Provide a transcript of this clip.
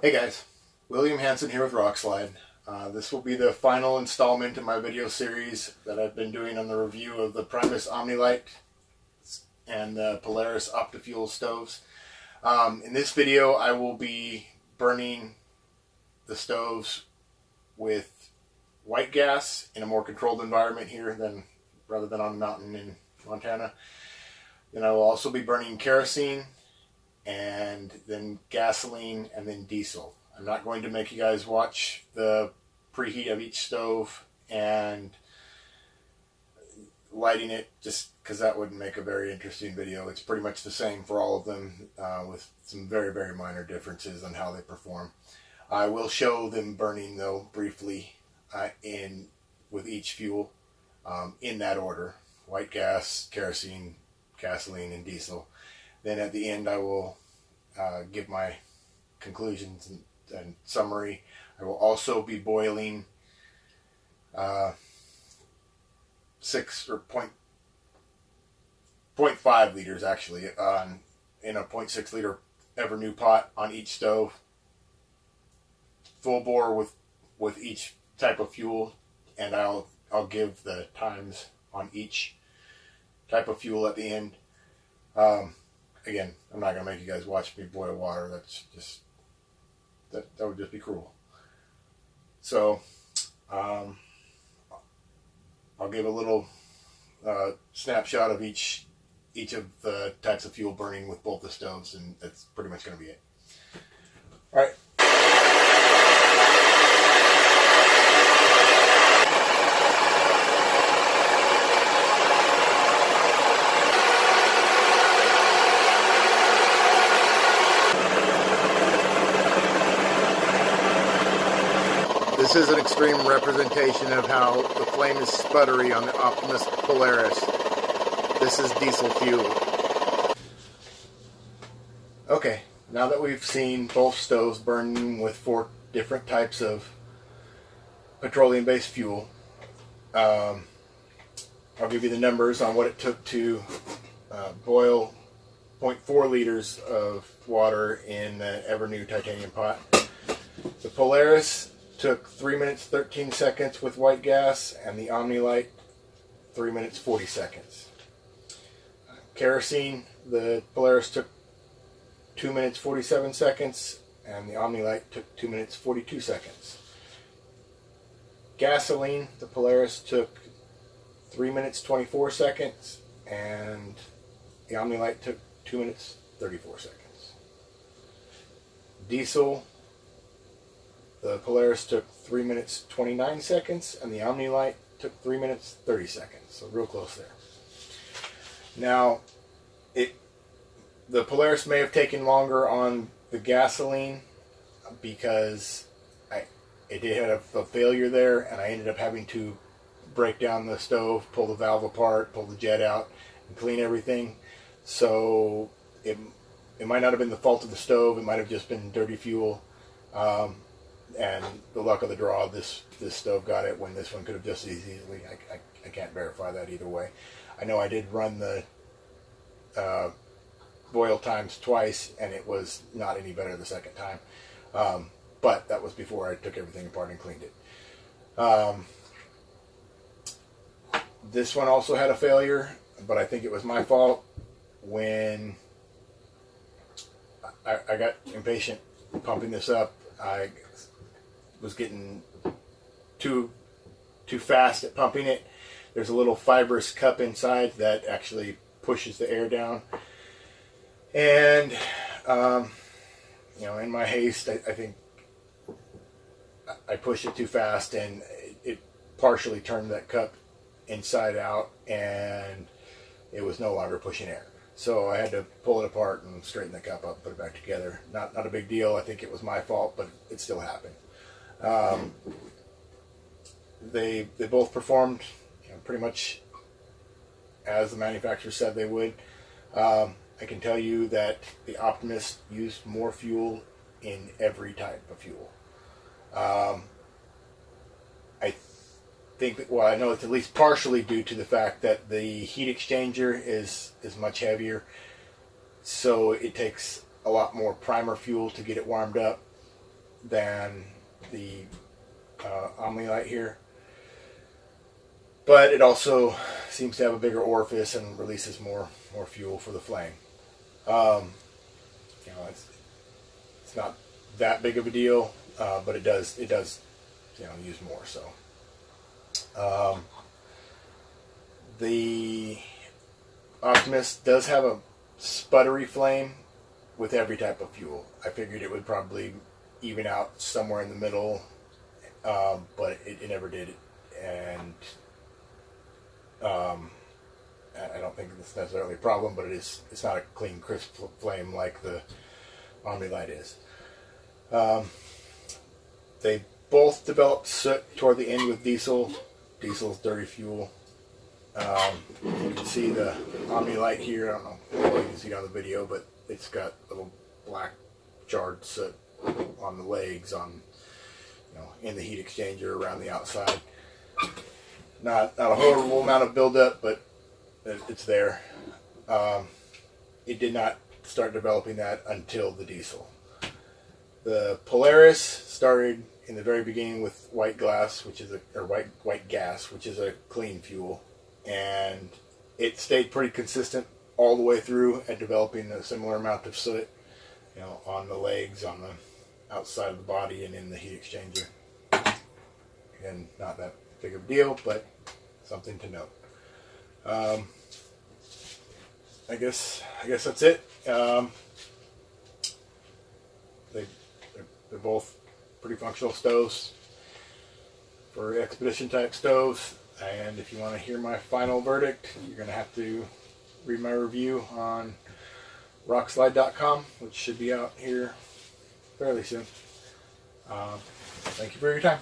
Hey guys, William Hanson here with Rokslide. This will be the final installment in my video series that I've been doing on the review of the Primus Omnilite and the Polaris Optifuel stoves. In this video I will be burning the stoves with white gas in a more controlled environment here rather than on a mountain in Montana. Then I will also be burning kerosene and then gasoline and then diesel. I'm not going to make you guys watch the preheat of each stove and lighting it, just because that wouldn't make a very interesting video. It's pretty much the same for all of them, with some very, very minor differences on how they perform. I will show them burning though briefly with each fuel in that order: white gas, kerosene, gasoline, and diesel. Then at the end I will give my conclusions and summary. I will also be boiling 0.5 liters actually in a 0.6 liter ever new pot on each stove, full bore with each type of fuel, and I'll give the times on each type of fuel at the end. Again, I'm not going to make you guys watch me boil water. That's just, that would just be cruel. So, I'll give a little snapshot of each of the types of fuel burning with both the stoves, and that's pretty much going to be it. All right. This is an extreme representation of how the flame is sputtery on the Optimus Polaris. This is diesel fuel. Okay, now that we've seen both stoves burning with 4 different types of petroleum-based fuel, I'll give you the numbers on what it took to boil 0.4 liters of water in the ever new titanium pot. The Polaris took 3 minutes 13 seconds with white gas, and the Omnilite 3 minutes 40 seconds. Kerosene, the Polaris took 2 minutes 47 seconds, and the Omnilite took 2 minutes 42 seconds. Gasoline, the Polaris took 3 minutes 24 seconds, and the Omnilite took 2 minutes 34 seconds. Diesel, the Polaris took 3 minutes 29 seconds, and the Omnilite took 3 minutes 30 seconds. So real close there. Now, the Polaris may have taken longer on the gasoline because it did have a failure there, and I ended up having to break down the stove, pull the valve apart, pull the jet out, and clean everything. So it might not have been the fault of the stove. It might have just been dirty fuel. And the luck of the draw, this stove got it when this one could have just as easily. I can't verify that either way. I know I did run the boil times twice, and it was not any better the second time. But that was before I took everything apart and cleaned it. This one also had a failure, but I think it was my fault. When I got impatient pumping this up, I was getting too fast at pumping it. There's a little fibrous cup inside that actually pushes the air down, and in my haste, I think I pushed it too fast, and it partially turned that cup inside out, and it was no longer pushing air. So I had to pull it apart and straighten the cup up, put it back together. Not a big deal. I think it was my fault, but it still happened. They both performed pretty much as the manufacturer said they would. I can tell you that the Optimus used more fuel in every type of fuel. I think that, well, I know it's at least partially due to the fact that the heat exchanger is much heavier, so it takes a lot more primer fuel to get it warmed up. than the Omnilite here, but it also seems to have a bigger orifice and releases more fuel for the flame. You know, it's not that big of a deal, but it does use more. So the Optimus does have a sputtery flame with every type of fuel. I figured it would probably even out somewhere in the middle, but it never did. And I don't think it's necessarily a problem, but it's not a clean, crisp flame like the Omnilite is. They both developed soot toward the end with diesel. Diesel's dirty fuel. You can see the Omnilite here. I don't know if you can see it on the video, but it's got little black charred soot on the legs, in the heat exchanger around the outside. Not a horrible amount of buildup, but it's there. It did not start developing that until the diesel. The Polaris started in the very beginning with white gas, which is a clean fuel, and it stayed pretty consistent all the way through at developing a similar amount of soot, on the legs, on the outside of the body, and in the heat exchanger. Again, not that big of a deal, but something to note. I guess that's it. They're both pretty functional stoves for expedition type stoves. And if you want to hear my final verdict, you're going to have to read my review on Rokslide.com, which should be out here fairly soon. Thank you for your time.